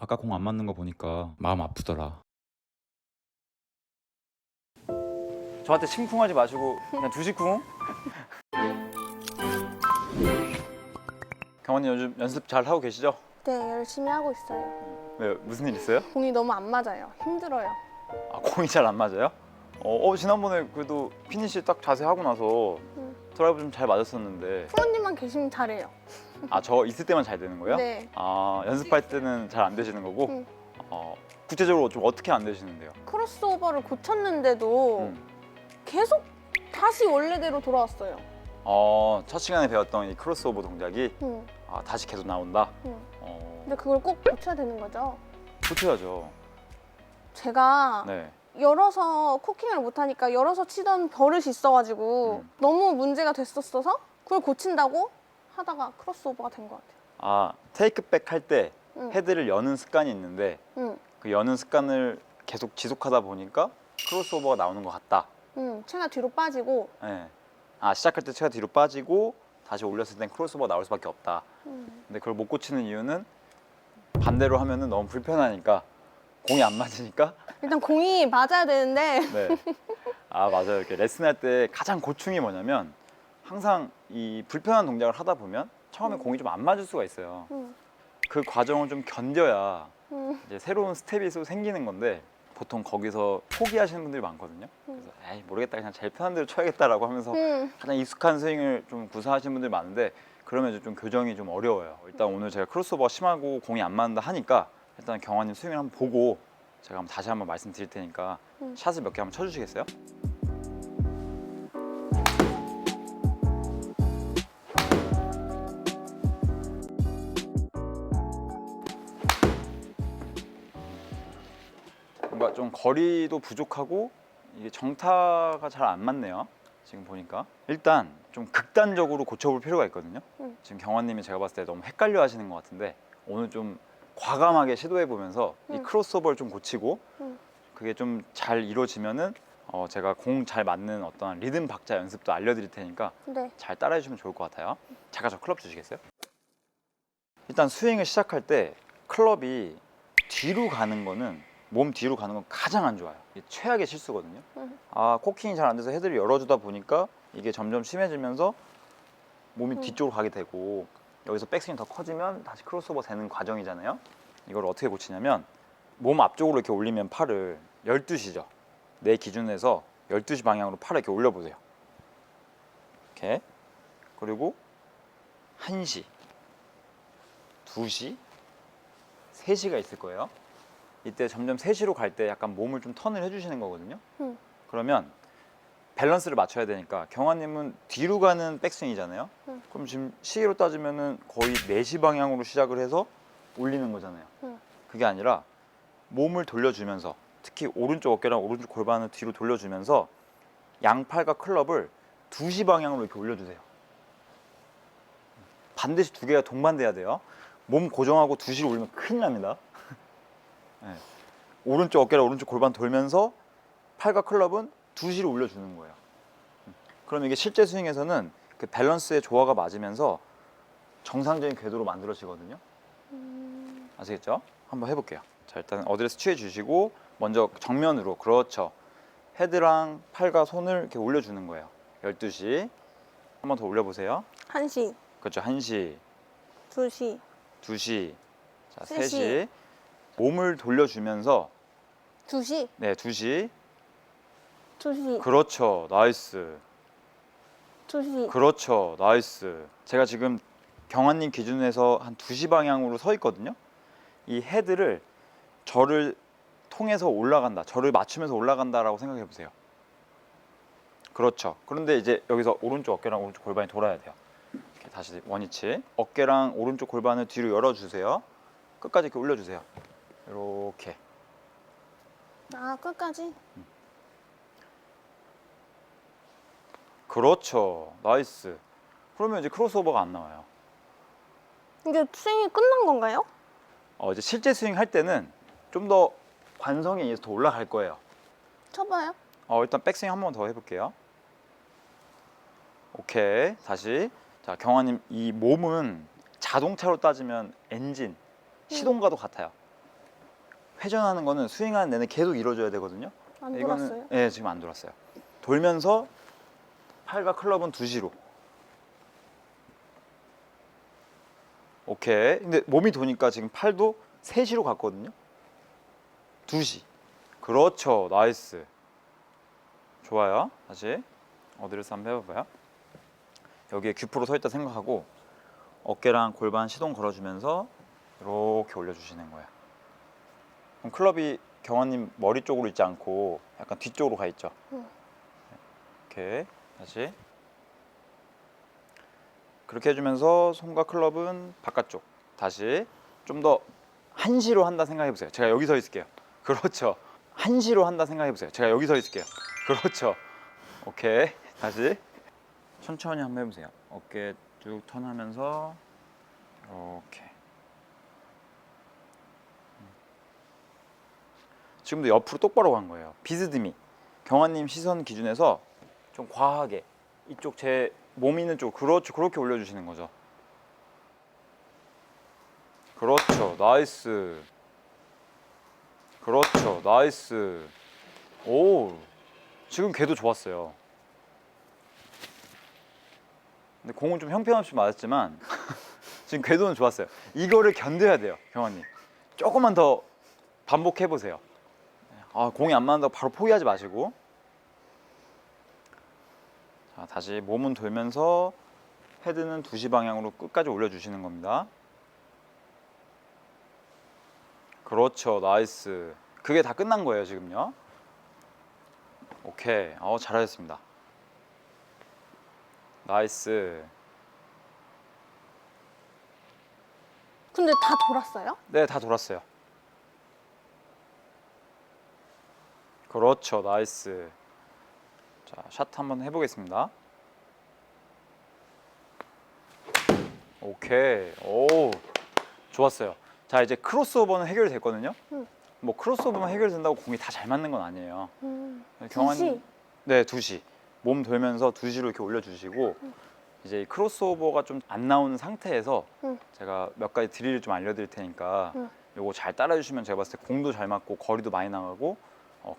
아까 공 안 맞는 거 보니까 마음 아프더라. 저한테 심쿵하지 마시고 그냥 두시쿵. 경원님 요즘 연습 잘 하고 계시죠? 네, 열심히 하고 있어요. 왜 무슨 일 있어요? 공이 너무 안 맞아요. 힘들어요. 아, 공이 잘 안 맞아요? 지난번에 그래도 피니시 딱 자세 하고 나서 드라이브 좀 잘 맞았었는데. 프로님만 계시면 잘해요. 아, 저 있을 때만 잘 되는 거예요? 네. 아, 연습할 때는 잘 안 되시는 거고. 응. 구체적으로 좀 어떻게 안 되시는데요? 크로스오버를 고쳤는데도 계속 다시 원래대로 돌아왔어요. 첫 시간에 배웠던 이 크로스오버 동작이 응. 다시 계속 나온다. 응. 어, 근데 그걸 꼭 고쳐야 되는 거죠. 고쳐야죠. 제가 네. 열어서 코킹을 못하니까 열어서 치던 버릇이 있어가지고 너무 문제가 됐었어서 그걸 고친다고 하다가 크로스오버가 된 것 같아요. 아, 테이크백 할 때 응. 헤드를 여는 습관이 있는데 응. 그 여는 습관을 계속 지속하다 보니까 크로스오버가 나오는 것 같다. 응. 체가 뒤로 빠지고. 네. 아, 시작할 때 체가 뒤로 빠지고 다시 올렸을 땐 크로스오버가 나올 수밖에 없다. 근데 그걸 못 고치는 이유는 반대로 하면은 너무 불편하니까, 공이 안 맞으니까. 일단 공이 맞아야 되는데 네. 아, 맞아요. 이렇게 레슨할 때 가장 고충이 뭐냐면 항상 이 불편한 동작을 하다 보면 처음에 공이 좀 안 맞을 수가 있어요. 그 과정을 좀 견뎌야 이제 새로운 스텝이 또 생기는 건데, 보통 거기서 포기하시는 분들이 많거든요. 그래서 에이, 모르겠다, 그냥 제일 편한 대로 쳐야겠다라고 하면서 가장 익숙한 스윙을 좀 구사하시는 분들이 많은데, 그러면 이제 좀 교정이 좀 어려워요. 일단 오늘 제가 크로스오버가 심하고 공이 안 맞는다 하니까 일단 경환님 스윙을 한번 보고 제가 다시 한번 말씀드릴 테니까 샷을 몇 개 한번 쳐주시겠어요? 뭔가 좀 거리도 부족하고 이게 정타가 잘 안 맞네요. 지금 보니까 일단 좀 극단적으로 고쳐볼 필요가 있거든요. 지금 경환님이 제가 봤을 때 너무 헷갈려 하시는 것 같은데, 오늘 좀 과감하게 시도해 보면서 이 크로스오버를 좀 고치고 그게 좀 잘 이루어지면은 제가 공 잘 맞는 어떤 리듬 박자 연습도 알려드릴 테니까 네. 잘 따라해 주시면 좋을 것 같아요. 잠깐 저 클럽 주시겠어요? 일단 스윙을 시작할 때 클럽이 뒤로 가는 거는, 몸 뒤로 가는 건 가장 안 좋아요. 이게 최악의 실수거든요. 코킹이 잘 안 돼서 헤드를 열어주다 보니까 이게 점점 심해지면서 몸이 뒤쪽으로 가게 되고, 여기서 백스윙이 더 커지면 다시 크로스오버 되는 과정이잖아요. 이걸 어떻게 고치냐면, 몸 앞쪽으로 이렇게 올리면 팔을 12시죠. 내 기준에서 12시 방향으로 팔을 이렇게 올려보세요. 이렇게. 그리고 1시, 2시, 3시가 있을 거예요. 이때 점점 3시로 갈 때 약간 몸을 좀 턴을 해주시는 거거든요. 그러면 밸런스를 맞춰야 되니까, 경환님은 뒤로 가는 백스윙이잖아요. 그럼 지금 시계로 따지면은 거의 4시 방향으로 시작을 해서 올리는 거잖아요. 그게 아니라 몸을 돌려주면서, 특히 오른쪽 어깨랑 오른쪽 골반을 뒤로 돌려주면서 양팔과 클럽을 2시 방향으로 이렇게 올려주세요. 반드시 두 개가 동반돼야 돼요. 몸 고정하고 2시로 올리면 큰일 납니다. 네. 오른쪽 어깨랑 오른쪽 골반 돌면서 팔과 클럽은 2시로 올려주는 거예요. 그럼 이게 실제 스윙에서는 그 밸런스의 조화가 맞으면서 정상적인 궤도로 만들어지거든요. 아시겠죠? 한번 해볼게요. 자, 일단 어드레스 취해 주시고 먼저 정면으로, 그렇죠. 헤드랑 팔과 손을 이렇게 올려주는 거예요. 12시. 한 번 더 올려보세요. 1시, 그렇죠. 1시, 2시, 2시, 자, 3시. 3시. 몸을 돌려주면서, 2시, 네, 2시. 2시, 그렇죠. 나이스. 2시. 그렇죠. 나이스. 제가 지금 경환님 기준에서 한 2시 방향으로 서 있거든요. 이 헤드를 저를 통해서 올라간다, 저를 맞추면서 올라간다라고 생각해 보세요. 그렇죠. 그런데 이제 여기서 오른쪽 어깨랑 오른쪽 골반이 돌아야 돼요. 이렇게 다시 원위치. 어깨랑 오른쪽 골반을 뒤로 열어주세요. 끝까지 이렇게 올려주세요. 이렇게. 아, 끝까지? 그렇죠. 나이스. 그러면 이제 크로스오버가 안 나와요. 이게 스윙이 끝난 건가요? 이제 실제 스윙 할 때는 좀 더 관성에 의해서 더 올라갈 거예요. 쳐봐요. 일단 백스윙 한 번 더 해볼게요. 오케이, 다시. 자, 경환님, 이 몸은 자동차로 따지면 엔진, 시동과도 같아요. 회전하는 거는 스윙하는 내내 계속 이루어져야 되거든요. 안 이거는 돌았어요? 네, 지금 안 돌았어요. 돌면서 팔과 클럽은 2시로. 오케이. 근데 몸이 도니까 지금 팔도 3시로 갔거든요. 2시. 그렇죠. 나이스. 좋아요. 다시 어드레스 한번 해봐봐요. 여기에 규포로 서 있다 생각하고 어깨랑 골반 시동 걸어주면서 이렇게 올려주시는 거예요. 그럼 클럽이 경환님 머리 쪽으로 있지 않고 약간 뒤쪽으로 가 있죠. 오케이. 다시 그렇게 해주면서 손과 클럽은 바깥쪽. 다시 좀 더 한시로 한다 생각해 보세요. 제가 여기 서 있을게요. 그렇죠. 한시로 한다 생각해 보세요. 제가 여기 서 있을게요. 그렇죠. 오케이. 다시 천천히 한번 해보세요. 어깨 쭉 턴하면서 이렇게. 지금도 옆으로 똑바로 간 거예요. 비스듬히 경환님 시선 기준에서 좀 과하게 이쪽 제 몸 있는 쪽, 그렇죠. 그렇게 올려주시는 거죠. 그렇죠. 나이스. 그렇죠. 나이스. 오, 지금 궤도 좋았어요. 근데 공은 좀 형편없이 맞았지만 지금 궤도는 좋았어요. 이거를 견뎌야 돼요, 경환님. 조금만 더 반복해 보세요. 아, 공이 안 맞는다고 바로 포기하지 마시고. 자, 다시 몸은 돌면서 헤드는 2시 방향으로 끝까지 올려주시는 겁니다. 그렇죠. 나이스. 그게 다 끝난 거예요, 지금요. 오케이. 잘하셨습니다. 나이스. 근데 다 돌았어요? 네, 다 돌았어요. 그렇죠. 나이스. 자, 샷 한번 해보겠습니다. 오케이. 오, 좋았어요. 자, 이제 크로스오버는 해결됐거든요. 뭐 크로스오버만 해결된다고 공이 다 잘 맞는 건 아니에요. 경환님, 2시? 네, 2시. 몸 돌면서 2시로 이렇게 올려주시고 이제 이 크로스오버가 좀 안 나오는 상태에서 제가 몇 가지 드릴을 좀 알려드릴 테니까 요거 잘 따라주시면 제가 봤을 때 공도 잘 맞고 거리도 많이 나가고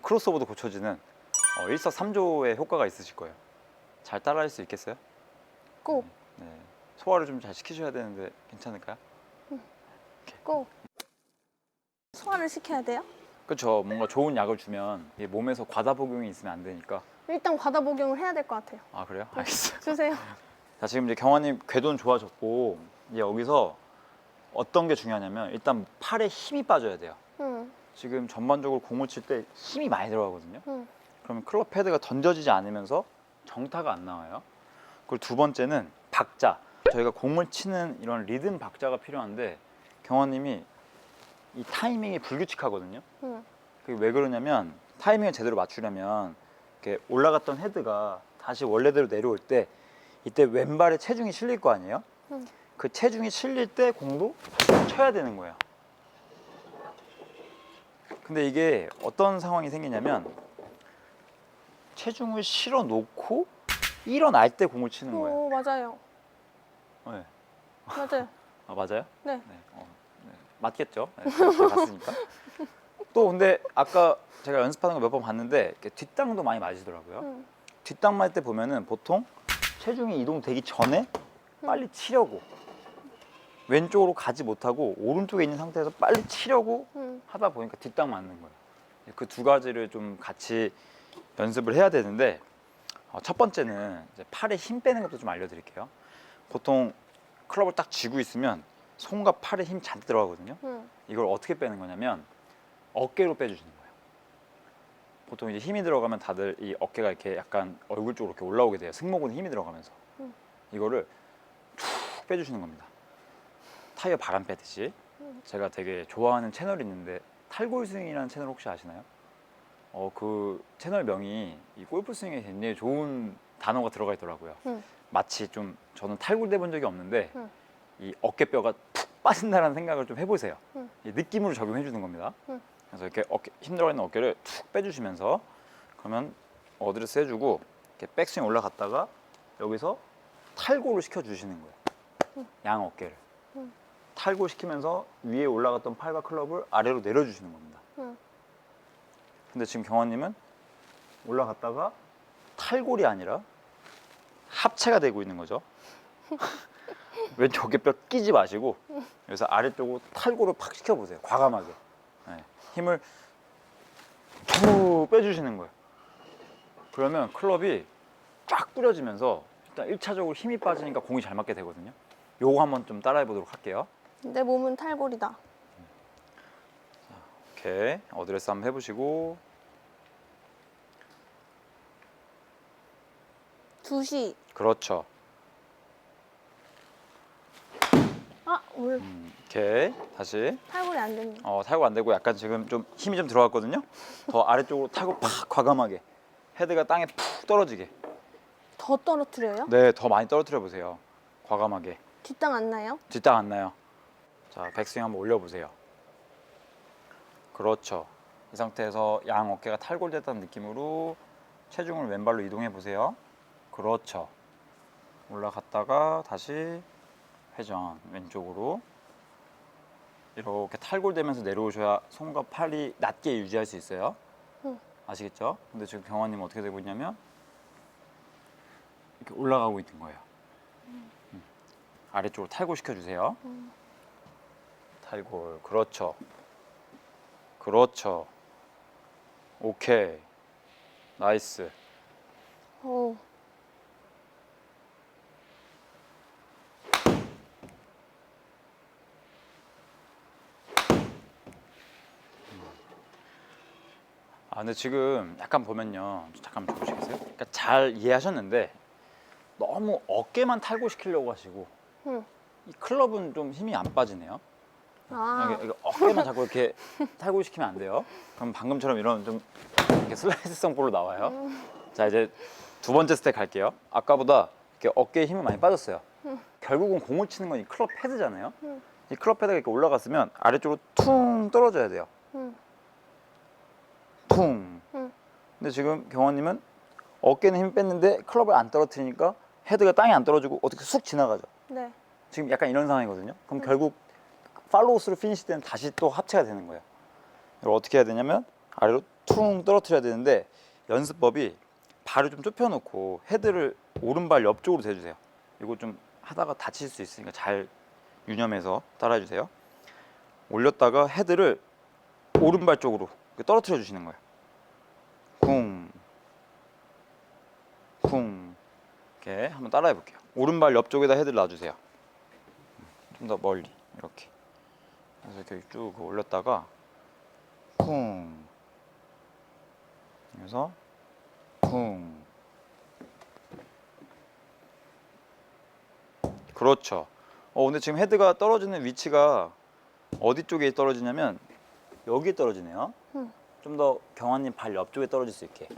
크로스오버도 고쳐지는 일석삼조의 효과가 있으실 거예요. 잘 따라할 수 있겠어요? 꼭. 네. 소화를 좀 잘 시키셔야 되는데 괜찮을까요? 꼭. 소화를 시켜야 돼요? 그렇죠. 뭔가 좋은 약을 주면 이게 몸에서 과다 복용이 있으면 안 되니까. 일단 과다 복용을 해야 될 것 같아요. 아, 그래요? 알겠어요. 주세요. 자, 지금 이제 경환님 궤도는 좋아졌고 이제 여기서 어떤 게 중요하냐면 일단 팔에 힘이 빠져야 돼요. 지금 전반적으로 공을 칠 때 힘이 많이 들어가거든요. 그러면 클럽 헤드가 던져지지 않으면서 정타가 안 나와요. 그리고 두 번째는 박자. 저희가 공을 치는 이런 리듬 박자가 필요한데 경환님이 이 타이밍이 불규칙하거든요. 그게 왜 그러냐면 타이밍을 제대로 맞추려면 이렇게 올라갔던 헤드가 다시 원래대로 내려올 때 이때 왼발에 체중이 실릴 거 아니에요? 그 체중이 실릴 때 공도 쳐야 되는 거예요. 근데 이게 어떤 상황이 생기냐면 체중을 실어 놓고 일어날 때 공을 치는 거예요. 오, 맞아요. 네. 맞아요. 아, 맞아요? 네. 네. 네. 맞겠죠? 네, 제가 봤으니까. 또 근데 아까 제가 연습하는 거 몇 번 봤는데 이렇게 뒷땅도 많이 맞으시더라고요. 뒷땅 맞을 때 보면은 보통 체중이 이동되기 전에 빨리 치려고 왼쪽으로 가지 못하고 오른쪽에 있는 상태에서 빨리 치려고 하다 보니까 뒷땅 맞는 거예요. 그 두 가지를 좀 같이 연습을 해야 되는데 첫 번째는 이제 팔에 힘 빼는 것도 좀 알려드릴게요. 보통 클럽을 딱 쥐고 있으면 손과 팔에 힘 잔뜩 들어가거든요. 이걸 어떻게 빼는 거냐면 어깨로 빼주시는 거예요. 보통 이제 힘이 들어가면 다들 이 어깨가 이렇게 약간 얼굴 쪽으로 이렇게 올라오게 돼요. 승모근에 힘이 들어가면서 이거를 툭 빼주시는 겁니다. 타이어 바람 빼듯이. 제가 되게 좋아하는 채널이 있는데 탈골 스윙이라는 채널 혹시 아시나요? 그 채널 명이 이 골프 스윙에 굉장히 좋은 단어가 들어가 있더라고요. 마치 좀 저는 탈골돼 본 적이 없는데 이 어깨뼈가 푹 빠진다는 생각을 좀 해보세요. 이 느낌으로 적용해 주는 겁니다. 그래서 이렇게 힘 들어가 있는 어깨를 툭 빼주시면서 그러면 어드레스 해주고 이렇게 백스윙 올라갔다가 여기서 탈골을 시켜주시는 거예요. 양 어깨를 탈골 시키면서 위에 올라갔던 팔과 클럽을 아래로 내려주시는 겁니다. 근데 지금 경환님은 올라갔다가 탈골이 아니라 합체가 되고 있는 거죠. 왼쪽 어깨뼈 끼지 마시고 그래서 아래쪽으로 탈골을 팍 시켜보세요. 과감하게. 네. 힘을 툭 빼주시는 거예요. 그러면 클럽이 쫙 뿌려지면서 일단 1차적으로 힘이 빠지니까 공이 잘 맞게 되거든요. 요거 한번 좀 따라해 보도록 할게요. 내 몸은 탈골이다. 오케이. 어드레스 한번 해보시고 2시. 그렇죠. 아, 올 오케이. 다시. 탈골이 안 됐네. 탈골 안 되고 약간 지금 좀 힘이 좀 들어갔거든요. 더 아래쪽으로 타고 팍 과감하게 헤드가 땅에 푹 떨어지게. 더 떨어뜨려요? 네, 더 많이 떨어뜨려 보세요. 과감하게. 뒷땅 안 나요? 뒷땅 안 나요. 자, 백스윙 한번 올려보세요. 그렇죠. 이 상태에서 양 어깨가 탈골됐다는 느낌으로 체중을 왼발로 이동해 보세요. 그렇죠. 올라갔다가 다시 회전 왼쪽으로 이렇게 탈골되면서 내려오셔야 손과 팔이 낮게 유지할 수 있어요. 아시겠죠? 근데 지금 경환님 어떻게 되고 있냐면 이렇게 올라가고 있는 거예요. 아래쪽으로 탈골 시켜주세요. 탈골, 그렇죠. 그렇죠. 오케이. 나이스. 오. 근데 지금 약간 보면요. 잠깐만 보시겠어요? 그러니까 잘 이해하셨는데 너무 어깨만 탈골시키려고 하시고 응. 이 클럽은 좀 힘이 안 빠지네요. 아, 이게 어깨만 자꾸 이렇게 탈골시키면 안 돼요. 그럼 방금처럼 이런 좀 이렇게 슬라이스성 볼로 나와요. 자, 이제 두 번째 스텝 갈게요. 아까보다 이렇게 어깨에 힘이 많이 빠졌어요. 결국은 공을 치는 건 이 클럽 헤드잖아요. 이 클럽 헤드가 이렇게 올라갔으면 아래쪽으로 퉁 떨어져야 돼요. 응. 퉁. 응. 근데 지금 경원님은 어깨는 힘 뺐는데 클럽을 안 떨어뜨리니까 헤드가 땅에 안 떨어지고 어떻게 쑥 지나가죠. 네. 지금 약간 이런 상황이거든요. 그럼 결국 팔로우 스루 피니시 때는 다시 또 합체가 되는 거예요. 이걸 어떻게 해야 되냐면 아래로 퉁 떨어뜨려야 되는데 연습법이 발을 좀 좁혀 놓고 헤드를 오른발 옆쪽으로 대주세요. 이거 좀 하다가 다칠 수 있으니까 잘 유념해서 따라해 주세요. 올렸다가 헤드를 오른발 쪽으로 떨어뜨려 주시는 거예요. 쿵, 쿵. 이렇게 한번 따라해 볼게요. 오른발 옆쪽에다 헤드를 놔주세요. 좀 더 멀리 이렇게. 그래서 이렇게 쭉 올렸다가 쿵. 그래서 쿵. 그렇죠. 근데 지금 헤드가 떨어지는 위치가 어디 쪽에 떨어지냐면 여기에 떨어지네요. 좀 더 경환님 발 옆쪽에 떨어질 수 있게.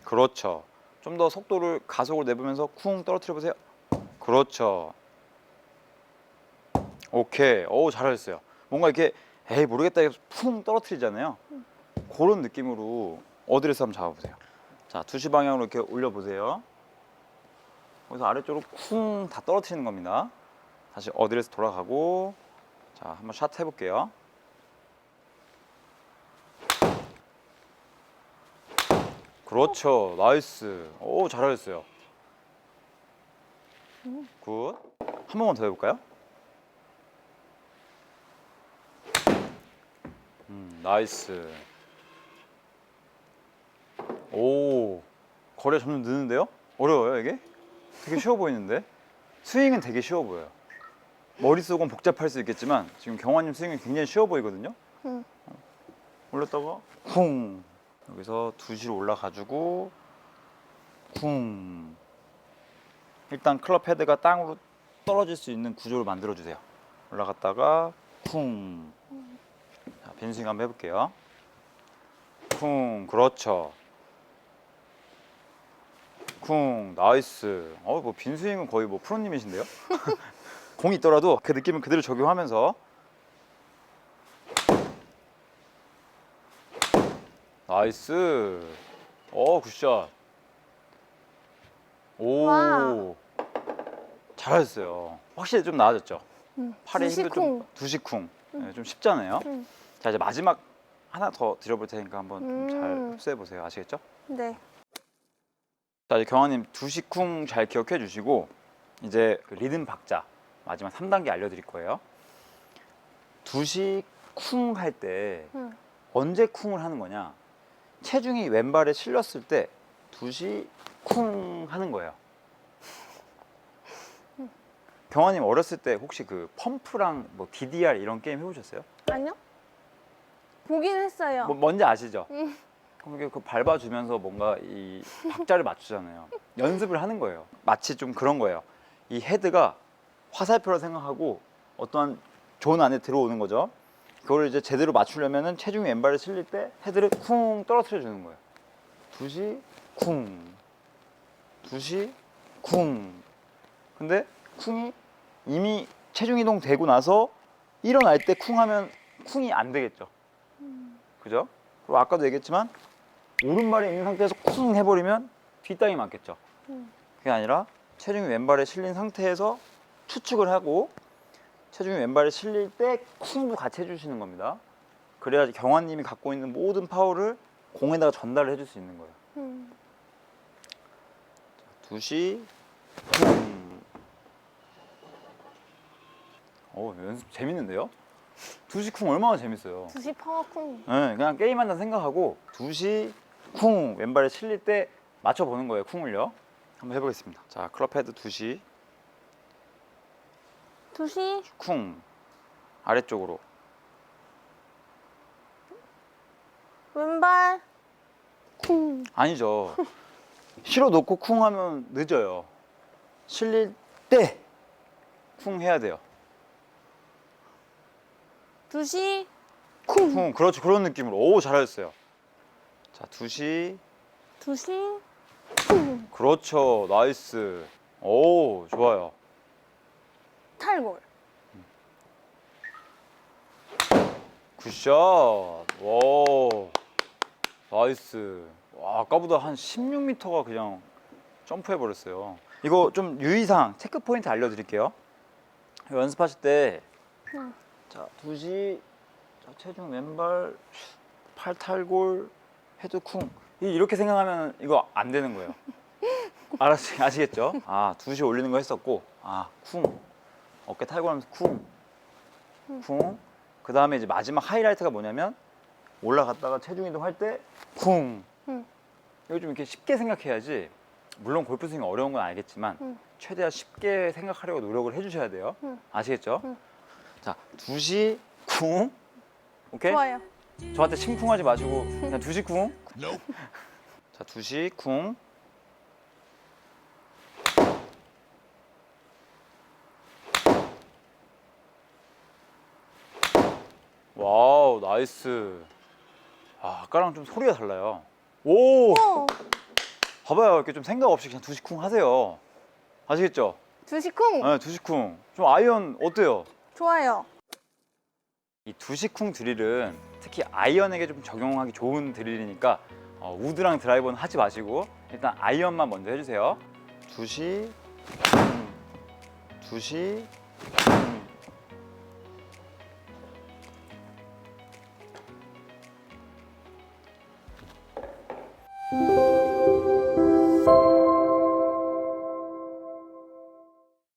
그렇죠. 좀 더 속도를 가속으로 내보면서 쿵 떨어뜨려 보세요. 그렇죠. 오케이. 잘하셨어요. 뭔가 이렇게 에이 모르겠다 해서 쿵 떨어뜨리잖아요. 그런 느낌으로 어드레스 한번 잡아보세요. 자, 2시 방향으로 이렇게 올려보세요. 거기서 아래쪽으로 쿵 다 떨어뜨리는 겁니다. 다시 어드레스 돌아가고 자, 한번 샷 해볼게요. 그렇죠. 나이스. 잘하셨어요. 굿. 한 번만 더 해볼까요? 나이스. 거리가 점점 느는데요? 어려워요, 이게? 되게 쉬워 보이는데? 스윙은 되게 쉬워 보여요. 머릿속은 복잡할 수 있겠지만 지금 경환님 스윙은 굉장히 쉬워 보이거든요? 올렸다가 쿵. 여기서 2시로 올라가지고 쿵. 일단 클럽 헤드가 땅으로 떨어질 수 있는 구조를 만들어 주세요. 올라갔다가 쿵. 자, 빈스윙 한번 해볼게요. 쿵. 그렇죠. 쿵. 나이스. 뭐 빈스윙은 거의 뭐 프로님이신데요? 공이 있더라도 그 느낌을 그대로 적용하면서 나이스. 굿샷. 와. 잘하셨어요. 확실히 좀 나아졌죠? 팔에 힘도 좀 2시 쿵. 2시 쿵. 네, 좀 쉽잖아요. 응. 자, 이제 마지막 하나 더 드려볼 테니까 한번 좀 잘 흡수해 보세요. 아시겠죠? 네. 자, 이제 경아님 두시 쿵 잘 기억해 주시고 이제 그 리듬 박자 마지막 3단계 알려드릴 거예요. 두시 쿵 할 때 언제 쿵을 하는 거냐? 체중이 왼발에 실렸을 때 두시 쿵 하는 거예요. 경아님 어렸을 때 혹시 그 펌프랑 뭐 DDR 이런 게임 해보셨어요? 아니요? 보긴 했어요. 뭐 뭔지 아시죠? 그럼 이게 그 밟아주면서 뭔가 이 박자를 맞추잖아요. 연습을 하는 거예요. 마치 좀 그런 거예요. 이 헤드가 화살표라 생각하고 어떠한 존 안에 들어오는 거죠. 그걸 이제 제대로 맞추려면은 체중이 왼발에 실릴 때 헤드를 쿵 떨어뜨려 주는 거예요. 두시 쿵, 두시 쿵. 근데 쿵이 이미 체중 이동 되고 나서 일어날 때 쿵 하면 쿵이 안 되겠죠. 그죠? 그리고 아까도 얘기했지만 오른발에 있는 상태에서 쿵 해버리면 뒷땅이 맞겠죠. 그게 아니라 체중이 왼발에 실린 상태에서 추측을 하고 체중이 왼발에 실릴 때 쿵도 같이 해주시는 겁니다. 그래야지 경환님이 갖고 있는 모든 파워를 공에다가 전달을 해줄 수 있는 거예요. 두시 쿵. 연습 재밌는데요? 두시 쿵 얼마나 재밌어요. 두시 파워쿵. 네, 그냥 게임한다 생각하고 두시 쿵 왼발에 실릴 때 맞춰보는 거예요. 쿵을요. 한번 해보겠습니다. 자, 클럽 헤드 두시 두시 쿵 아래쪽으로 왼발 쿵. 아니죠. 실어 놓고 쿵 하면 늦어요. 실릴 때 쿵 해야 돼요. 두시 쿵. 쿵 그렇죠. 그런 느낌으로. 오, 잘하셨어요. 자, 두시 두시 쿵. 그렇죠. 나이스. 오, 좋아요. 탈골. 굿샷. 와, 나이스. 와, 아까보다 한 16m가 그냥 점프해 버렸어요. 이거 좀 유의사항 체크 포인트 알려드릴게요. 연습하실 때 자, 두시, 자, 체중 왼발, 팔 탈골, 헤드 쿵 이렇게 생각하면 이거 안 되는 거예요. 아시겠죠? 아, 두시 올리는 거 했었고, 아, 쿵, 어깨 탈골하면서 쿵, 쿵. 그 다음에 이제 마지막 하이라이트가 뭐냐면 올라갔다가 체중 이동할 때 쿵. 이거 좀 이렇게 쉽게 생각해야지. 물론 골프 스윙 어려운 건 알겠지만 최대한 쉽게 생각하려고 노력을 해주셔야 돼요. 아시겠죠? 자, 두시 쿵. 오케이? 좋아요. 저한테 심쿵하지 마시고 그냥 두시 쿵. 자, 두시 쿵. 와우, 나이스. 아, 아까랑 좀 소리가 달라요. 오! 봐봐요. 이렇게 좀 생각 없이 그냥 두시 쿵 하세요. 아시겠죠? 두시 쿵. 네, 두시 쿵. 좀 아이언 어때요? 좋아요. 이 두시 쿵 드릴은 특히 아이언에게 좀 적용하기 좋은 드릴이니까 우드랑 드라이버는 하지 마시고 일단 아이언만 먼저 해주세요. 두시 쿵, 두시 쿵.